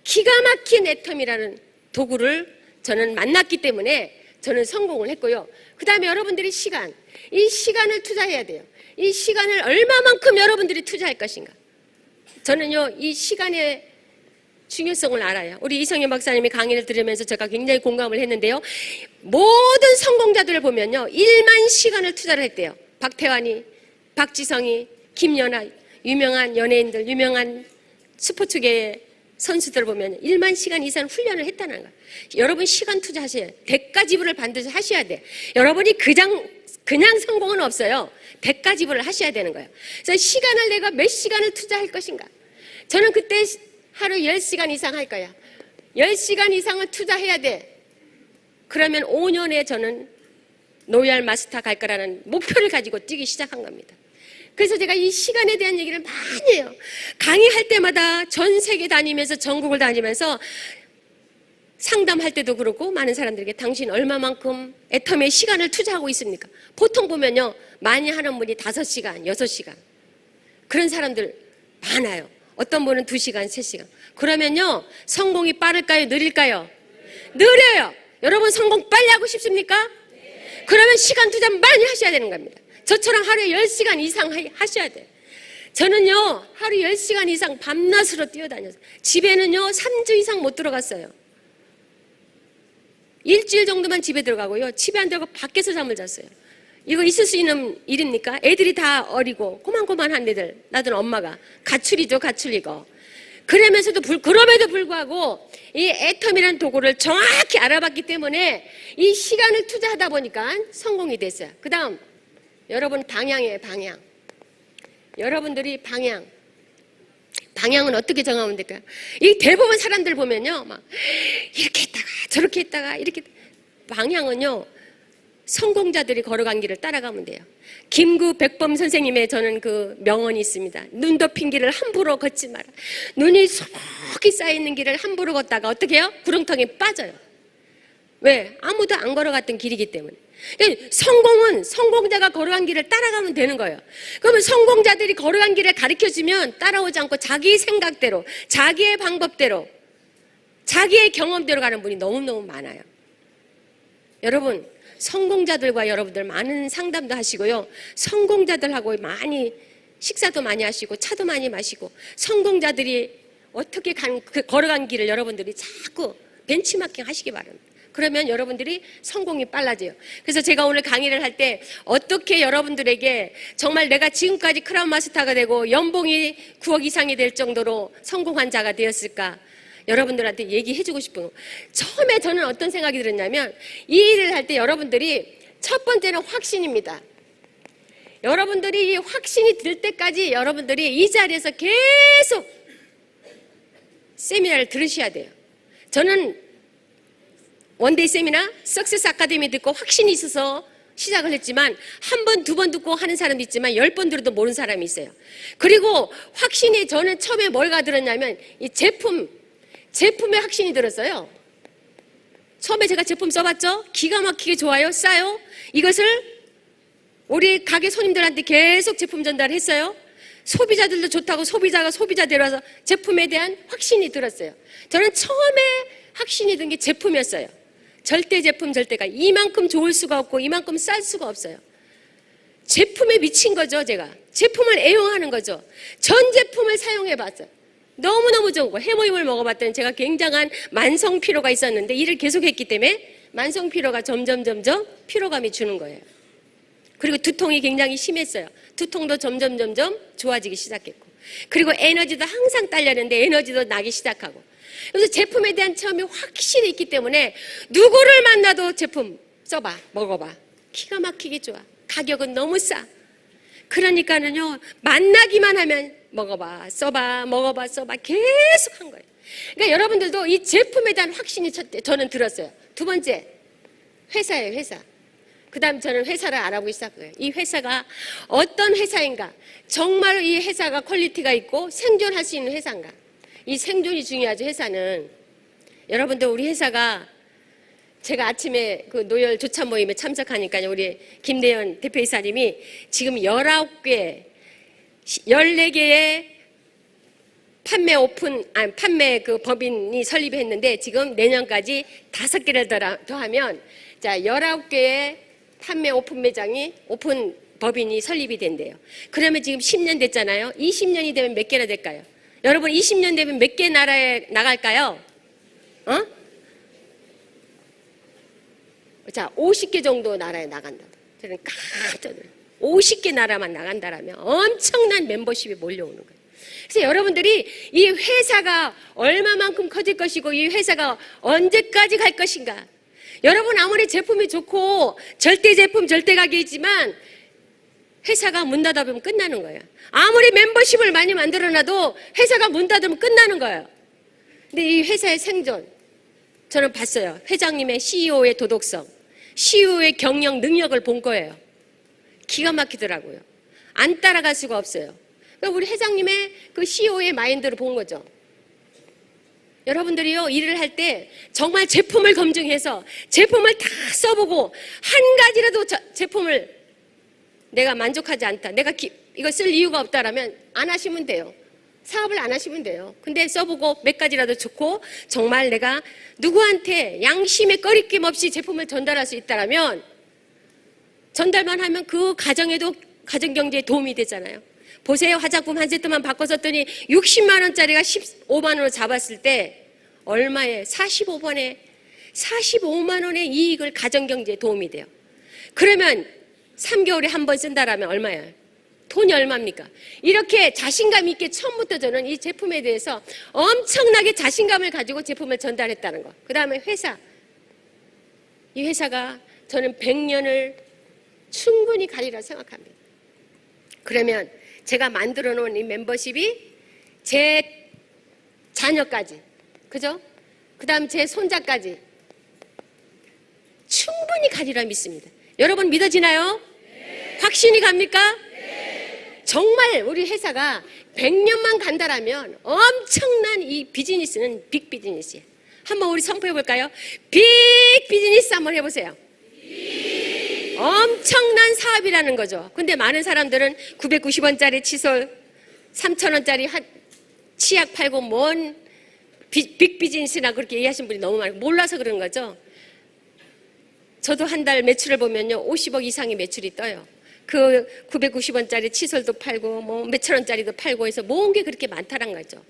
기가 막힌 애텀이라는 도구를 저는 만났기 때문에 저는 성공을 했고요. 그 다음에 여러분들이 이 시간을 투자해야 돼요. 이 시간을 얼마만큼 여러분들이 투자할 것인가. 저는요, 이 시간의 중요성을 알아요. 우리 이성현 박사님이 강의를 들으면서 제가 굉장히 공감을 했는데요. 모든 성공자들을 보면요, 1만 시간을 투자를 했대요. 박태환이, 박지성이, 김연아, 유명한 연예인들, 유명한 스포츠계의 선수들 보면 1만 시간 이상 훈련을 했다는 거예요. 여러분 시간 투자하셔야 돼요. 대가 지불을 반드시 하셔야 돼요. 여러분이 그냥 성공은 없어요. 대가 지불을 하셔야 되는 거예요. 그래서 시간을 내가 몇 시간을 투자할 것인가. 저는 그때 하루 10시간 이상 할 거야. 10시간 이상을 투자해야 돼. 그러면 5년에 저는 로얄 마스터 갈 거라는 목표를 가지고 뛰기 시작한 겁니다. 그래서 제가 이 시간에 대한 얘기를 많이 해요. 강의할 때마다 전 세계 다니면서 전국을 다니면서 상담할 때도 그렇고 많은 사람들에게 당신 얼마만큼 애텀에 시간을 투자하고 있습니까? 보통 보면요, 많이 하는 분이 5시간, 6시간. 그런 사람들 많아요. 어떤 분은 2시간, 3시간. 그러면요, 성공이 빠를까요? 느릴까요? 느려요. 여러분 성공 빨리 하고 싶습니까? 그러면 시간 투자 많이 하셔야 되는 겁니다. 저처럼 하루에 10시간 이상 하셔야 돼요. 저는요, 하루 10시간 이상 밤낮으로 뛰어다녔어요. 집에는요, 3주 이상 못 들어갔어요. 일주일 정도만 집에 들어가고요. 집에 안 들어가고 밖에서 잠을 잤어요. 이거 있을 수 있는 일입니까? 애들이 다 어리고 꼬만꼬만한 애들, 놔둔 엄마가. 가출이죠, 가출 이거. 그러면서도 그럼에도 불구하고 이 애텀이라는 도구를 정확히 알아봤기 때문에 이 시간을 투자하다 보니까 성공이 됐어요. 그 다음, 여러분 방향이에요, 방향. 여러분들이 방향은 어떻게 정하면 될까요? 이 대부분 사람들 보면요, 막 이렇게 했다가 저렇게 했다가 이렇게. 방향은요, 성공자들이 걸어간 길을 따라가면 돼요. 김구백범 선생님의 저는 그 명언이 있습니다. 눈 덮인 길을 함부로 걷지 마라. 눈이 속히 쌓여있는 길을 함부로 걷다가 어떻게 해요? 구렁텅이에 빠져요. 왜? 아무도 안 걸어갔던 길이기 때문에. 성공은 성공자가 걸어간 길을 따라가면 되는 거예요. 그러면 성공자들이 걸어간 길을 가르쳐주면 따라오지 않고 자기 생각대로, 자기의 방법대로, 자기의 경험대로 가는 분이 너무너무 많아요. 여러분, 성공자들과 여러분들 많은 상담도 하시고요. 성공자들하고 많이 식사도 많이 하시고 차도 많이 마시고 성공자들이 어떻게 걸어간 길을 여러분들이 자꾸 벤치마킹 하시기 바랍니다. 그러면 여러분들이 성공이 빨라져요. 그래서 제가 오늘 강의를 할 때 어떻게 여러분들에게 정말 내가 지금까지 크라운 마스터가 되고 연봉이 9억 이상이 될 정도로 성공한 자가 되었을까? 여러분들한테 얘기해주고 싶은 거. 처음에 저는 어떤 생각이 들었냐면 이 일을 할 때 여러분들이 첫 번째는 확신입니다. 여러분들이 이 확신이 들 때까지 여러분들이 이 자리에서 계속 세미나를 들으셔야 돼요. 저는 원데이 세미나, 석세스 아카데미 듣고 확신이 있어서 시작을 했지만 한 번, 두 번 듣고 하는 사람도 있지만 10번 들어도 모르는 사람이 있어요. 그리고 확신이 저는 처음에 뭐가 들었냐면 이 제품에 확신이 들었어요. 처음에 제가 제품 써봤죠? 기가 막히게 좋아요. 싸요. 이것을 우리 가게 손님들한테 계속 제품 전달했어요. 소비자들도 좋다고 소비자가 소비자대로 와서 제품에 대한 확신이 들었어요. 저는 처음에 확신이 든 게 제품이었어요. 절대 제품, 절대가. 이만큼 좋을 수가 없고 이만큼 쌀 수가 없어요. 제품에 미친 거죠, 제가. 제품을 애용하는 거죠. 전 제품을 사용해봤어요. 너무너무 좋은 거. 해모임을 먹어봤더니 제가 굉장한 만성 피로가 있었는데 일을 계속했기 때문에 만성 피로가 점점 피로감이 주는 거예요. 그리고 두통이 굉장히 심했어요. 두통도 점점 좋아지기 시작했고, 그리고 에너지도 항상 딸렸는데 에너지도 나기 시작하고. 그래서 제품에 대한 체험이 확실히 있기 때문에 누구를 만나도 제품 써봐, 먹어봐. 기가 막히게 좋아. 가격은 너무 싸. 그러니까는요, 만나기만 하면 먹어봐, 써봐, 먹어봐, 써봐 계속 한 거예요. 그러니까 여러분들도 이 제품에 대한 확신이 저는 들었어요. 두 번째, 회사예요, 회사. 그 다음 저는 회사를 알아보기 시작해요. 이 회사가 어떤 회사인가, 정말 이 회사가 퀄리티가 있고 생존할 수 있는 회사인가. 이 생존이 중요하죠. 회사는. 여러분들, 우리 회사가 제가 아침에 그 노열 조차 모임에 참석하니까요, 우리 김대현 대표이사님이 지금 19개, 14개의 판매 그 법인이 설립했는데 지금 내년까지 5개를 더하면 자, 19개의 판매 오픈 매장이 오픈 법인이 설립이 된대요. 그러면 지금 10년 됐잖아요. 20년이 되면 몇 개나 될까요? 여러분, 20년 되면 몇 개 나라에 나갈까요? 자, 50개 정도 나라에 나간다. 저는 깜짝 놀라요. 50개 나라만 나간다라면 엄청난 멤버십이 몰려오는 거예요. 그래서 여러분들이 이 회사가 얼마만큼 커질 것이고 이 회사가 언제까지 갈 것인가. 여러분, 아무리 제품이 좋고 절대 제품, 절대 가격이지만 회사가 문 닫아보면 끝나는 거예요. 아무리 멤버십을 많이 만들어놔도 회사가 문 닫으면 끝나는 거예요. 근데 이 회사의 생존, 저는 봤어요. 회장님의 CEO의 도덕성, CEO의 경영 능력을 본 거예요. 기가 막히더라고요. 안 따라갈 수가 없어요. 그러니까 우리 회장님의 그 CEO의 마인드를 본 거죠. 여러분들이요, 일을 할 때 정말 제품을 검증해서 제품을 다 써보고 한 가지라도 제품을 내가 만족하지 않다, 내가 이거 쓸 이유가 없다라면 안 하시면 돼요. 사업을 안 하시면 돼요. 근데 써보고 몇 가지라도 좋고 정말 내가 누구한테 양심에 꺼리낌 없이 제품을 전달할 수 있다라면 전달만 하면 그 가정에도 가정경제에 도움이 되잖아요. 보세요. 화장품 한 세트만 바꿔 썼더니 60만 원짜리가 15만 원으로 잡았을 때 얼마에 45만 원의 이익을 가정경제에 도움이 돼요. 그러면 3개월에 한 번 쓴다라면 얼마예요? 돈이 얼마입니까? 이렇게 자신감 있게 처음부터 저는 이 제품에 대해서 엄청나게 자신감을 가지고 제품을 전달했다는 거. 그 다음에 회사. 이 회사가 저는 100년을 충분히 가리라 생각합니다. 그러면 제가 만들어 놓은 이 멤버십이 제 자녀까지, 그죠? 그 다음 제 손자까지 충분히 가리라 믿습니다. 여러분, 믿어지나요? 네. 확신이 갑니까? 네. 정말 우리 회사가 100년만 간다라면 엄청난 이 비즈니스는 빅 비즈니스예요. 한번 우리 선포해 볼까요? 빅 비즈니스 한번 해보세요. 엄청난 사업이라는 거죠. 근데 많은 사람들은 990원짜리 칫솔, 3,000원짜리 치약 팔고 뭔 빅 비즈니스나 그렇게 얘기하시는 분이 너무 많고 몰라서 그런 거죠. 저도 한 달 매출을 보면요, 50억 이상의 매출이 떠요. 그 990원짜리 칫솔도 팔고 뭐 몇천 원짜리도 팔고 해서 모은 게 그렇게 많다는 거죠.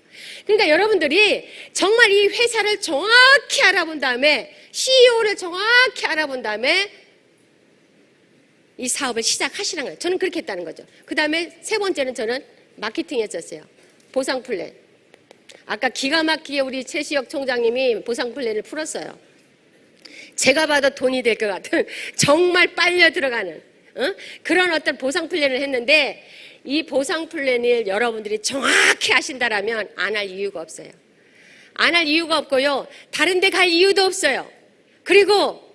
그러니까 여러분들이 정말 이 회사를 정확히 알아본 다음에, CEO를 정확히 알아본 다음에 이 사업을 시작하시는 거예요. 저는 그렇게 했다는 거죠. 그 다음에 세 번째는 저는 마케팅 했었어요. 보상 플랜. 아까 기가 막히게 우리 최시혁 총장님이 보상 플랜을 풀었어요. 제가 봐도 돈이 될 것 같은 정말 빨려 들어가는 그런 어떤 보상 플랜을 했는데 이 보상 플랜을 여러분들이 정확히 하신다라면 안 할 이유가 없어요. 안 할 이유가 없고요. 다른 데 갈 이유도 없어요. 그리고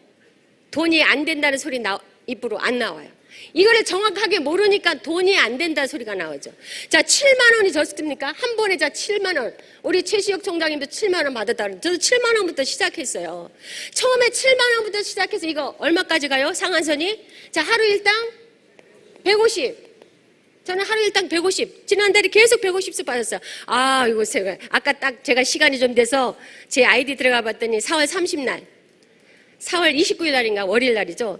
돈이 안 된다는 소리 입으로 안 나와요. 이거를 정확하게 모르니까 돈이 안 된다는 소리가 나오죠. 자, 7만 원이 졌습니까? 한 번에 자 7만 원. 우리 최시혁 총장님도 7만 원 받았다는. 저도 7만 원부터 시작했어요. 처음에 7만 원부터 시작해서 이거 얼마까지 가요? 상한선이? 자, 하루 일당 150. 저는 하루 일당 150. 지난달에 계속 150씩 받았어요. 아, 이거 아까 딱 제가 시간이 좀 돼서 제 아이디 들어가 봤더니 4월 30날. 4월 29일 날인가 월요일 날이죠.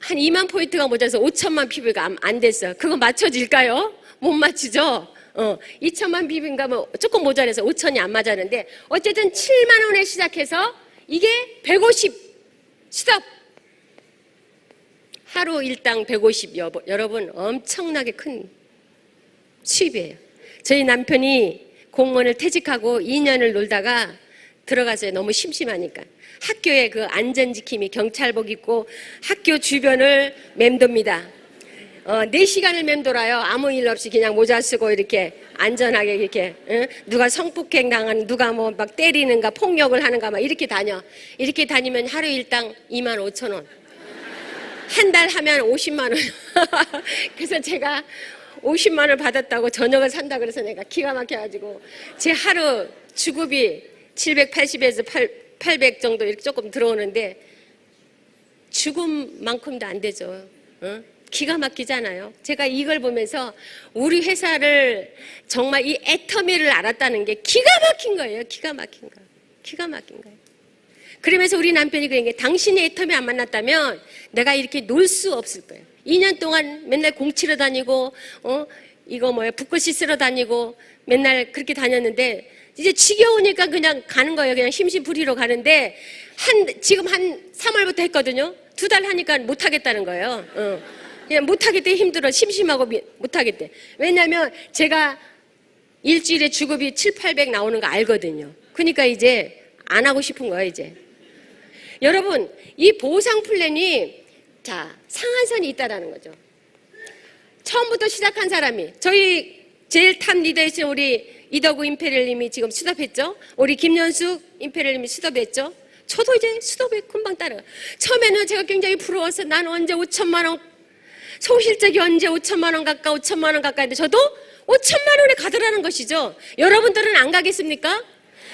한 2만 포인트가 모자라서 5천만 PB가 안 됐어요. 그거 맞춰질까요? 못 맞추죠? 2천만 PB인가 뭐 조금 모자라서 5천이 안 맞았는데 어쨌든 7만 원에 시작해서 이게 150 스톱. 하루 일당 150 여러분 엄청나게 큰 수입이에요. 저희 남편이 공무원을 퇴직하고 2년을 놀다가 들어가서요. 너무 심심하니까. 학교에 그 안전지킴이 경찰복 입고 학교 주변을 맴돕니다. 4시간을 맴돌아요. 아무 일 없이 그냥 모자 쓰고 이렇게 안전하게 이렇게 누가 성폭행 당하는 누가 뭐 막 때리는가 폭력을 하는가 막 이렇게 다녀. 이렇게 다니면 하루 일당 2만 5천 원. 한 달 하면 50만 원. 그래서 제가 50만 원을 받았다고 저녁을 산다 그래서 내가 기가 막혀가지고 제 하루 주급이 780에서 800 정도 이렇게 조금 들어오는데 죽음만큼도 안 되죠. 기가 막히잖아요. 제가 이걸 보면서 우리 회사를 정말 이 애터미를 알았다는 게 기가 막힌 거예요. 기가 막힌 거. 기가 막힌 거예요. 그러면서 우리 남편이 그런 게 당신이 애터미 안 만났다면 내가 이렇게 놀 수 없을 거예요. 2년 동안 맨날 공 치러 다니고 이거 뭐야 붓글씨 쓰러 다니고 맨날 그렇게 다녔는데 이제 지겨우니까 그냥 가는 거예요. 그냥 심심풀이로 가는데 지금 한 3월부터 했거든요. 2달 하니까 못 하겠다는 거예요. 그냥 못 하겠대. 힘들어. 심심하고 못 하겠대. 왜냐면 제가 일주일에 주급이 7, 800 나오는 거 알거든요. 그러니까 이제 안 하고 싶은 거예요, 이제. 여러분, 이 보상 플랜이 자, 상한선이 있다라는 거죠. 처음부터 시작한 사람이 저희 제일 탑 리더이신 우리 이덕우 임페리얼님이 지금 수답했죠. 우리 김연숙 임페리얼님이 수답했죠. 저도 이제 수답에 금방 따라가. 처음에는 제가 굉장히 부러워서 난 언제 5천만 원 소실적이 언제 5천만 원 가까 5천만 원 가까인데 저도 5천만 원에 가더라는 것이죠. 여러분들은 안 가겠습니까?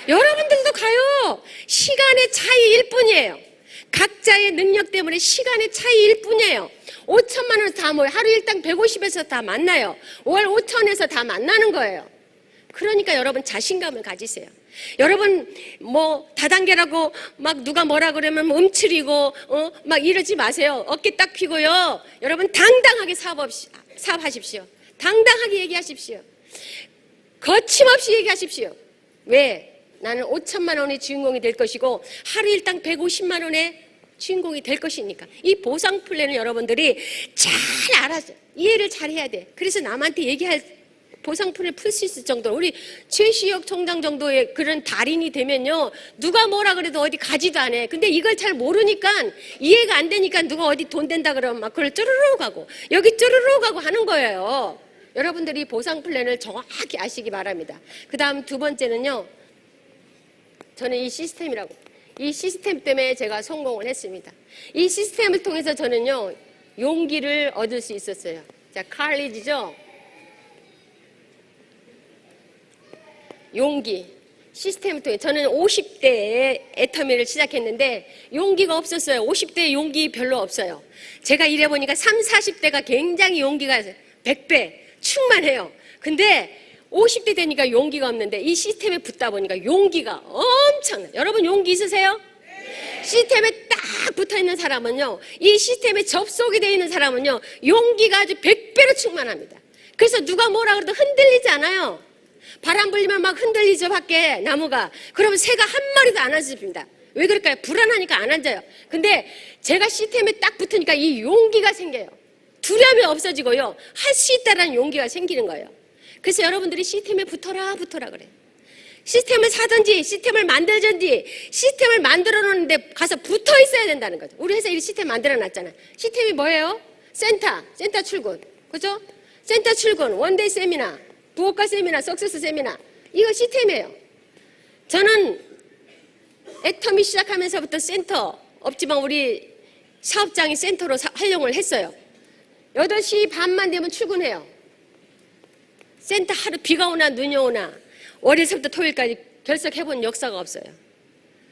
여러분들도 가요. 시간의 차이일 뿐이에요. 각자의 능력 때문에 시간의 차이일 뿐이에요. 5천만 원 다 모여 하루 일당 150에서 다 만나요. 월 5천에서 다 만나는 거예요. 그러니까 여러분 자신감을 가지세요. 여러분 뭐 다단계라고 막 누가 뭐라 그러면 움츠리고 막 이러지 마세요. 어깨 딱 펴고요. 여러분 당당하게 사업하십시오. 당당하게 얘기하십시오. 거침없이 얘기하십시오. 왜? 나는 5천만 원의 주인공이 될 것이고 하루 일당 150만 원의 주인공이 될 것이니까. 이 보상 플랜을 여러분들이 잘 알아서 이해를 잘 해야 돼. 그래서 남한테 얘기할 보상 플랜을 풀 수 있을 정도로 우리 최시혁 총장 정도의 그런 달인이 되면요. 누가 뭐라 그래도 어디 가지도 않아. 근데 이걸 잘 모르니까 이해가 안 되니까 누가 어디 돈 된다 그러면 막 그걸 쭈르르 가고 여기 쭈르르 가고 하는 거예요. 여러분들이 보상 플랜을 정확히 아시기 바랍니다. 그 다음 두 번째는요. 저는 이 시스템이라고. 이 시스템 때문에 제가 성공을 했습니다. 이 시스템을 통해서 저는요. 용기를 얻을 수 있었어요. 자, 칼리지죠? 용기. 시스템을 통해 저는 50대에 애터미를 시작했는데 용기가 없었어요. 50대에 용기 별로 없어요. 제가 이래보니까 30, 40대가 굉장히 용기가 100배 충만해요. 근데 50대 되니까 용기가 없는데 이 시스템에 붙다 보니까 용기가 엄청나요. 여러분 용기 있으세요? 네. 시스템에 딱 붙어있는 사람은요. 이 시스템에 접속이 되어 있는 사람은요. 용기가 아주 100배로 충만합니다. 그래서 누가 뭐라 그래도 흔들리지 않아요. 바람 불리면 막 흔들리죠 밖에 나무가. 그러면 새가 한 마리도 안 앉습니다. 왜 그럴까요? 불안하니까 안 앉아요. 근데 제가 시스템에 딱 붙으니까 이 용기가 생겨요. 두려움이 없어지고요. 할 수 있다는 용기가 생기는 거예요. 그래서 여러분들이 시스템에 붙어라 그래요. 시스템을 사든지 시스템을 만들든지 시스템을 만들어 놓는데 가서 붙어 있어야 된다는 거죠. 우리 회사 이 시스템 만들어 놨잖아. 시스템이 뭐예요? 센터 출근. 그죠? 센터 출근, 원데이 세미나, 부업가 세미나, 석세스 세미나. 이거 시스템이에요. 저는 애터미 시작하면서부터 센터 없지만 우리 사업장이 센터로 활용을 했어요. 8시 반만 되면 출근해요. 센터 하루 비가 오나 눈이 오나 월요일부터 토요일까지 결석해본 역사가 없어요.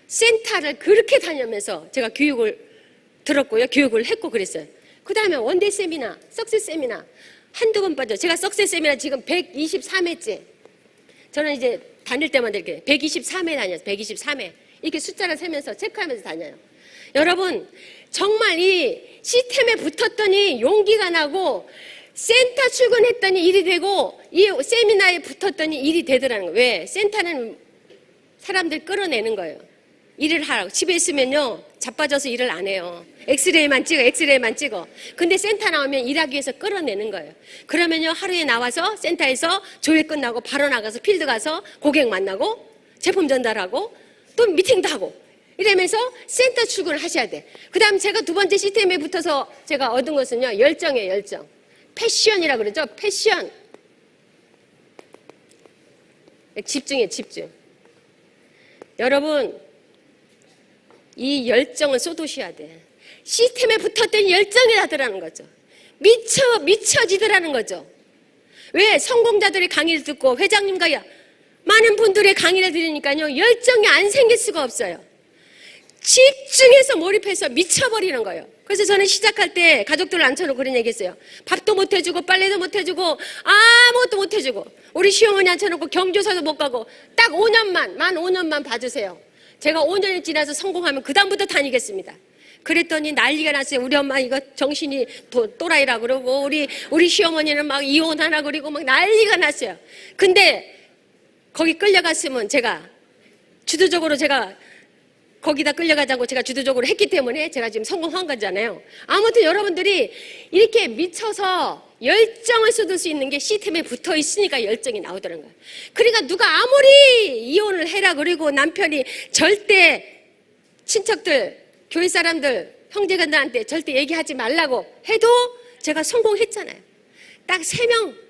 센터를 그렇게 다니면서 제가 교육을 들었고요. 교육을 했고 그랬어요. 그 다음에 원데이 세미나, 석세스 세미나 한두 번 빠져. 제가 석세스 세미나 지금 123회째. 저는 이제 다닐 때마다 이렇게 123회 다녔어요. 123회. 이렇게 숫자를 세면서 체크하면서 다녀요. 여러분 정말 이 시스템에 붙었더니 용기가 나고 센터 출근했더니 일이 되고 이 세미나에 붙었더니 일이 되더라는 거예요. 왜? 센터는 사람들 끌어내는 거예요. 일을 하라고. 집에 있으면요 자빠져서 일을 안 해요. 엑스레이만 찍어. 근데 센터 나오면 일하기 위해서 끌어내는 거예요. 그러면요 하루에 나와서 센터에서 조회 끝나고 바로 나가서 필드 가서 고객 만나고 제품 전달하고 또 미팅도 하고 이러면서 센터 출근을 하셔야 돼. 그 다음 제가 두 번째 시스템에 붙어서 제가 얻은 것은요 열정이에요. 열정. 패션이라고 그러죠. 패션. 집중해 집중. 여러분 이 열정을 쏟으셔야 돼. 시스템에 붙었더니 열정이 나더라는 거죠. 미쳐지더라는 거죠. 왜? 성공자들의 강의를 듣고 회장님과 많은 분들의 강의를 들으니까요 열정이 안 생길 수가 없어요. 집중해서 몰입해서 미쳐버리는 거예요. 그래서 저는 시작할 때 가족들을 앉혀놓고 그런 얘기 했어요. 밥도 못 해주고 빨래도 못 해주고 아무것도 못 해주고 우리 시어머니 앉혀놓고 경조사도 못 가고 딱 5년만 만 5년만 봐주세요. 제가 5년이 지나서 성공하면 그 다음부터 다니겠습니다. 그랬더니 난리가 났어요. 우리 엄마 이거 정신이 또라이라 그러고 우리 시어머니는 막 이혼하나 그러고 막 난리가 났어요. 근데 거기 끌려갔으면 제가 주도적으로 거기다 끌려가자고 제가 주도적으로 했기 때문에 제가 지금 성공한 거잖아요. 아무튼 여러분들이 이렇게 미쳐서 열정을 쏟을 수 있는 게 시스템에 붙어 있으니까 열정이 나오더라는 거예요. 그러니까 누가 아무리 이혼을 해라 그리고 남편이 절대 친척들, 교회 사람들, 형제간들한테 절대 얘기하지 말라고 해도 제가 성공했잖아요. 딱 3명.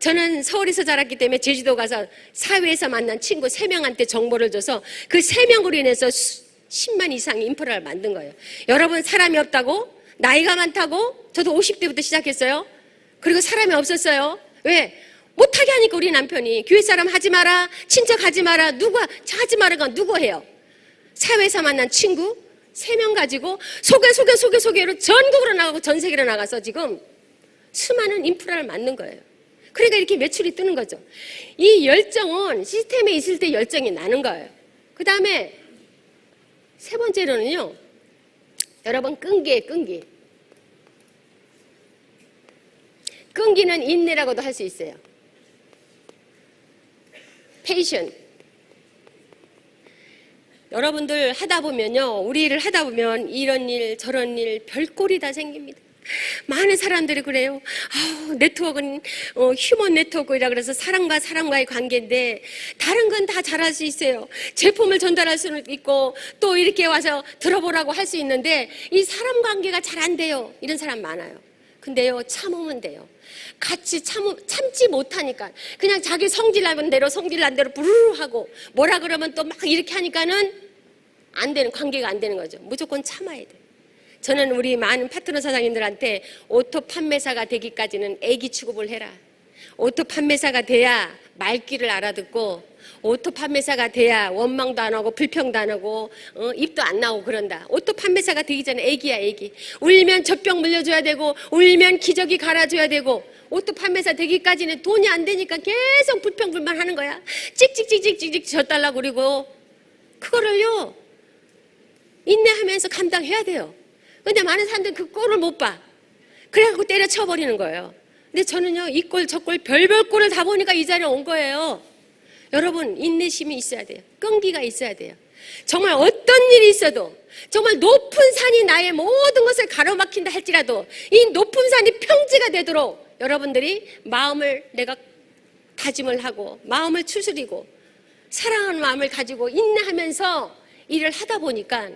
저는 서울에서 자랐기 때문에 제주도 가서 사회에서 만난 친구 3명한테 정보를 줘서 그 3명으로 인해서 10만 이상의 인프라를 만든 거예요. 여러분 사람이 없다고? 나이가 많다고? 저도 50대부터 시작했어요. 그리고 사람이 없었어요. 왜? 못하게 하니까 우리 남편이 교회 사람 하지 마라, 친척 하지 마라, 하지 마라가 누구 해요? 사회에서 만난 친구 3명 가지고 소개로 전국으로 나가고 전 세계로 나가서 지금 수많은 인프라를 만든 거예요. 그러니까 이렇게 매출이 뜨는 거죠. 이 열정은 시스템에 있을 때 열정이 나는 거예요. 그 다음에 3번째로는요. 여러분 끈기예요. 끈기. 끈기는 인내라고도 할 수 있어요. 패션. 여러분들 하다 보면요. 우리 일을 하다 보면 이런 일 저런 일 별꼴이 다 생깁니다. 많은 사람들이 그래요. 네트워크는 휴먼 네트워크이라 그래서 사람과 사람과의 관계인데 다른 건 다 잘할 수 있어요. 제품을 전달할 수는 있고 또 이렇게 와서 들어보라고 할 수 있는데 이 사람 관계가 잘 안 돼요. 이런 사람 많아요. 근데요 참으면 돼요. 같이 참지 못하니까 그냥 자기 성질난 대로 부르르 하고 뭐라 그러면 또 막 이렇게 하니까는 안 되는 관계가 안 되는 거죠. 무조건 참아야 돼요. 저는 우리 많은 파트너 사장님들한테 오토 판매사가 되기까지는 애기 취급을 해라. 오토 판매사가 돼야 말귀를 알아듣고 오토 판매사가 돼야 원망도 안 하고 불평도 안 하고 입도 안 나오고 그런다. 오토 판매사가 되기 전에 애기야 애기. 울면 젖병 물려줘야 되고 울면 기저귀 갈아줘야 되고 오토 판매사 되기까지는 돈이 안 되니까 계속 불평불만 하는 거야. 찍찍찍찍찍 져달라고 그러고 그거를요 인내하면서 감당해야 돼요. 근데 많은 사람들은 그 꼴을 못 봐. 그래갖고 때려쳐버리는 거예요. 근데 저는요, 이 꼴, 저 꼴, 별별 꼴을 다 보니까 이 자리에 온 거예요. 여러분, 인내심이 있어야 돼요. 끈기가 있어야 돼요. 정말 어떤 일이 있어도, 정말 높은 산이 나의 모든 것을 가로막힌다 할지라도, 이 높은 산이 평지가 되도록 여러분들이 마음을 내가 다짐을 하고, 마음을 추스리고, 사랑하는 마음을 가지고 인내하면서 일을 하다 보니까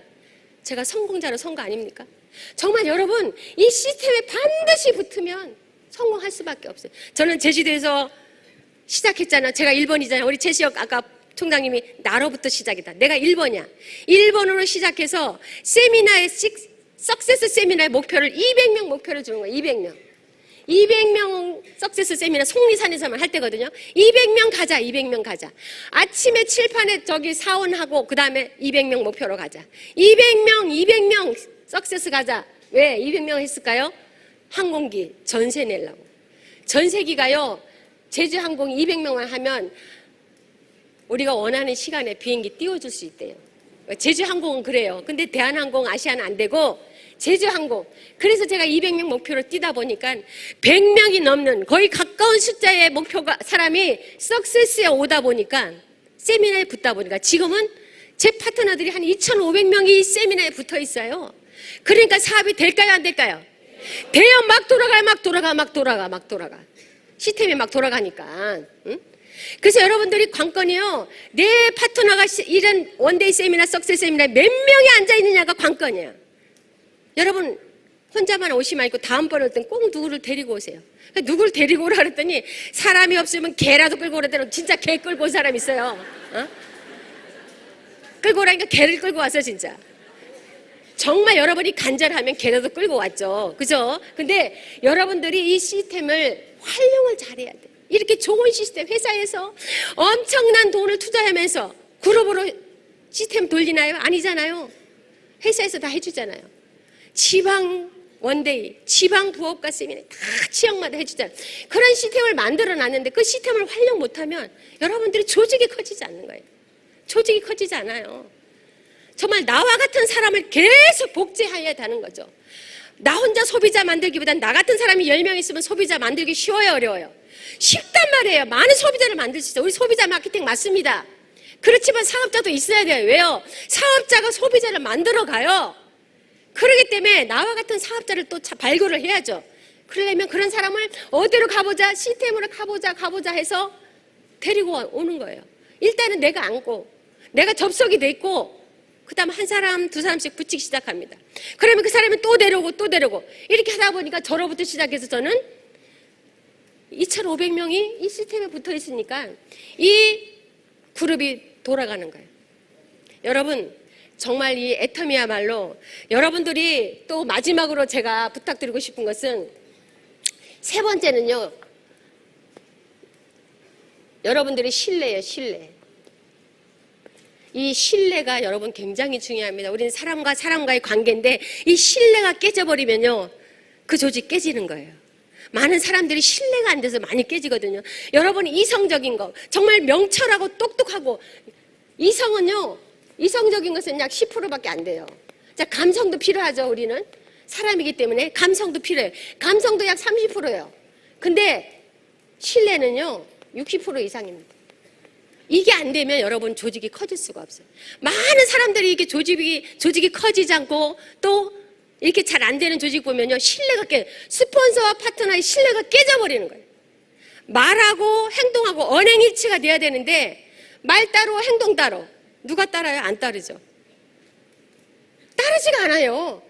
제가 성공자로 선 거 아닙니까? 정말 여러분, 이 시스템에 반드시 붙으면 성공할 수밖에 없어요. 저는 제주도에서 시작했잖아. 제가 1번이잖아요. 우리 최시혁 아까 총장님이 나로부터 시작이다. 내가 1번이야. 1번으로 시작해서 세미나의 석세스 세미나의 목표를 200명 목표를 주는 거예요. 200명. 200명 석세스 세미나 속리산에서만 할 때거든요. 200명 가자. 200명 가자. 아침에 칠판에 저기 사원하고 그 다음에 200명 목표로 가자. 200명 석세스 가자. 왜 200명 했을까요? 항공기 전세 내려고. 전세기가요. 제주항공이 200명만 하면 우리가 원하는 시간에 비행기 띄워줄 수 있대요. 제주항공은 그래요. 근데 대한항공, 아시아는 안 되고 제주항공. 그래서 제가 200명 목표로 뛰다 보니까 100명이 넘는 거의 가까운 숫자의 목표가 사람이 석세스에 오다 보니까 세미나에 붙다 보니까 지금은 제 파트너들이 한 2,500명이 세미나에 붙어 있어요. 그러니까 사업이 될까요? 안 될까요? 돼요. 막 돌아가. 시스템이 막 돌아가니까. 응? 그래서 여러분들이 관건이요. 내 파트너가 이런 원데이 세미나, 석세스 세미나에 몇 명이 앉아있느냐가 관건이에요. 여러분 혼자만 오시면 아니고 다음번에 올 땐 꼭 누구를 데리고 오세요. 누구를 데리고 오라 그랬더니 사람이 없으면 개라도 끌고 오라더니 진짜 개 끌고 온 사람 있어요. 어? 끌고 오라니까 개를 끌고 왔어 진짜. 정말 여러분이 간절하면 개라도 끌고 왔죠. 그죠? 근데 여러분들이 이 시스템을 활용을 잘해야 돼. 이렇게 좋은 시스템, 회사에서 엄청난 돈을 투자하면서 그룹으로 시스템 돌리나요? 아니잖아요. 회사에서 다 해주잖아요. 지방 원데이, 지방 부업가 세미나 다 지역마다 해주잖아요. 그런 시스템을 만들어 놨는데 그 시스템을 활용 못하면 여러분들이 조직이 커지지 않는 거예요. 조직이 커지지 않아요. 정말 나와 같은 사람을 계속 복제해야 되는 거죠. 나 혼자 소비자 만들기보단 나 같은 사람이 10명 있으면 소비자 만들기 쉬워요, 어려워요? 쉽단 말이에요. 많은 소비자를 만들 수 있어요. 우리 소비자 마케팅 맞습니다. 그렇지만 사업자도 있어야 돼요. 왜요? 사업자가 소비자를 만들어 가요. 그렇기 때문에 나와 같은 사업자를 또 발굴을 해야죠. 그러려면 그런 사람을 어디로 가보자, 시스템으로 가보자 해서 데리고 오는 거예요. 일단은 내가 앉고 내가 접속이 돼 있고 그 다음 한 사람, 두 사람씩 붙이기 시작합니다. 그러면 그 사람이 또 데려오고 이렇게 하다 보니까 저로부터 시작해서 저는 2,500명이 이 시스템에 붙어 있으니까 이 그룹이 돌아가는 거예요. 여러분 정말 이 애텀이야말로 여러분들이 또 마지막으로 제가 부탁드리고 싶은 것은 세 번째는요. 여러분들의 신뢰예요. 신뢰. 이 신뢰가 여러분 굉장히 중요합니다. 우리는 사람과 사람과의 관계인데 이 신뢰가 깨져버리면요. 그 조직 깨지는 거예요. 많은 사람들이 신뢰가 안 돼서 많이 깨지거든요. 여러분이 이성적인 거 정말 명철하고 똑똑하고 이성은요. 이성적인 것은 약 10%밖에 안 돼요. 자, 감성도 필요하죠. 우리는 사람이기 때문에 감성도 필요해요. 감성도 약 30%예요. 근데 신뢰는요. 60% 이상입니다. 이게 안 되면 여러분 조직이 커질 수가 없어요. 많은 사람들이 이게 조직이 커지지 않고 또 이렇게 잘 안 되는 조직 보면요. 신뢰가 스폰서와 파트너의 신뢰가 깨져버리는 거예요. 말하고 행동하고 언행일치가 돼야 되는데 말 따로 행동 따로. 누가 따라요? 안 따르죠. 따르지가 않아요.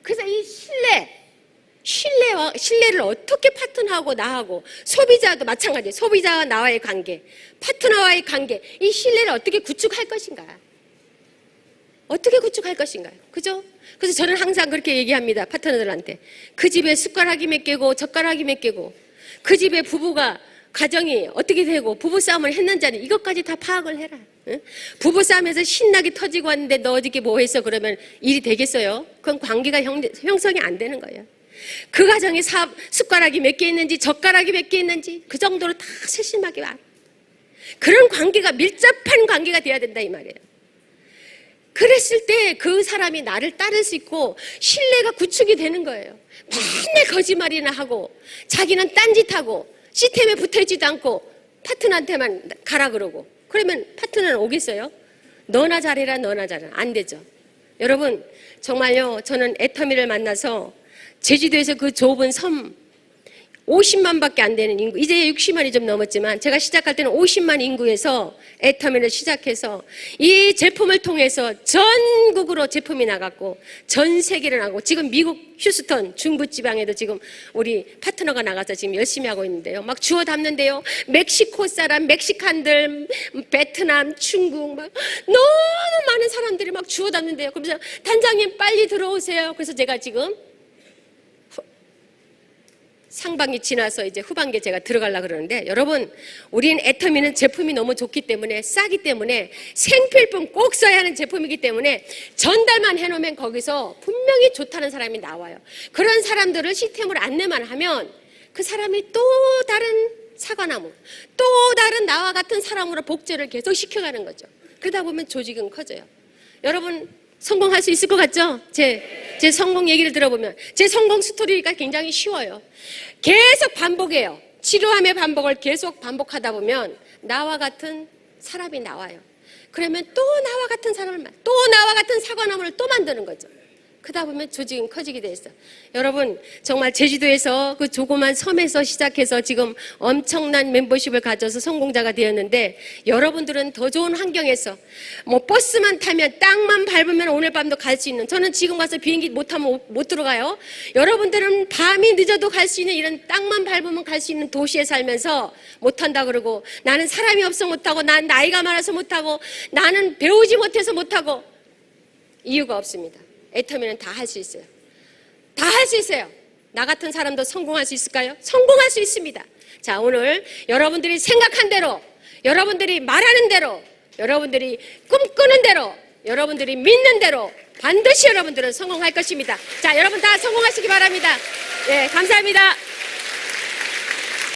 그래서 이 신뢰를 어떻게 파트너하고 나하고 소비자도 마찬가지예요. 소비자와 나와의 관계, 파트너와의 관계, 이 신뢰를 어떻게 구축할 것인가? 어떻게 구축할 것인가요? 그죠? 그래서 저는 항상 그렇게 얘기합니다. 파트너들한테. 그 집에 숟가락이 몇 개고 젓가락이 몇 개고 그 집에 부부가 가정이 어떻게 되고 부부싸움을 했는지 이것까지 다 파악을 해라. 응? 부부싸움에서 신나게 터지고 왔는데 너 어저께 뭐 했어? 그러면 일이 되겠어요? 그건 관계가 형성이 안 되는 거예요. 그 가정에 숟가락이 몇 개 있는지 젓가락이 몇 개 있는지 그 정도로 다 세심하게 와. 그런 관계가 밀접한 관계가 돼야 된다 이 말이에요. 그랬을 때 그 사람이 나를 따를 수 있고 신뢰가 구축이 되는 거예요. 맨날 거짓말이나 하고 자기는 딴짓하고 시스템에 붙어있지도 않고 파트너한테만 가라 그러고 그러면 파트너는 오겠어요? 너나 잘해라 너나 잘해라 안 되죠. 여러분 정말요 저는 애터미를 만나서 제주도에서 그 좁은 섬 50만밖에 안 되는 인구, 이제 60만이 좀 넘었지만 제가 시작할 때는 50만 인구에서 애터미를 시작해서 이 제품을 통해서 전국으로 제품이 나갔고 전 세계로 나가고 지금 미국 휴스턴 중부지방에도 지금 우리 파트너가 나가서 지금 열심히 하고 있는데요. 막 주워 담는데요. 멕시코 사람, 멕시칸들, 베트남, 중국 막 너무 많은 사람들이 막 주워 담는데요. 그래서 단장님 빨리 들어오세요. 그래서 제가 지금 상반기 지나서 이제 후반기에 제가 들어가려고 그러는데, 여러분, 우린 애터미는 제품이 너무 좋기 때문에, 싸기 때문에 생필품 꼭 써야 하는 제품이기 때문에 전달만 해놓으면 거기서 분명히 좋다는 사람이 나와요. 그런 사람들을 시스템으로 안내만 하면 그 사람이 또 다른 사과나무, 또 다른 나와 같은 사람으로 복제를 계속 시켜가는 거죠. 그러다 보면 조직은 커져요. 여러분 성공할 수 있을 것 같죠? 제 성공 얘기를 들어보면 제 성공 스토리가 굉장히 쉬워요. 계속 반복해요. 치료함의 반복을 계속 반복하다 보면 나와 같은 사람이 나와요. 그러면 또 나와 같은 사람을, 또 나와 같은 사과나무를 또 만드는 거죠. 그러다 보면 조직은 커지게 돼 있어요. 여러분, 정말 제주도에서 그 조그만 섬에서 시작해서 지금 엄청난 멤버십을 가져서 성공자가 되었는데, 여러분들은 더 좋은 환경에서 뭐 버스만 타면 땅만 밟으면 오늘 밤도 갈 수 있는, 저는 지금 가서 비행기 못 타면 못 들어가요. 여러분들은 밤이 늦어도 갈 수 있는 이런 땅만 밟으면 갈 수 있는 도시에 살면서 못 한다 그러고, 나는 사람이 없어 못 하고, 난 나이가 많아서 못 하고, 나는 배우지 못해서 못 하고, 이유가 없습니다. 애터미는 다 할 수 있어요. 다 할 수 있어요. 나 같은 사람도 성공할 수 있을까요? 성공할 수 있습니다. 자, 오늘 여러분들이 생각한 대로, 여러분들이 말하는 대로, 여러분들이 꿈꾸는 대로, 여러분들이 믿는 대로 반드시 여러분들은 성공할 것입니다. 자, 여러분 다 성공하시기 바랍니다. 예, 감사합니다.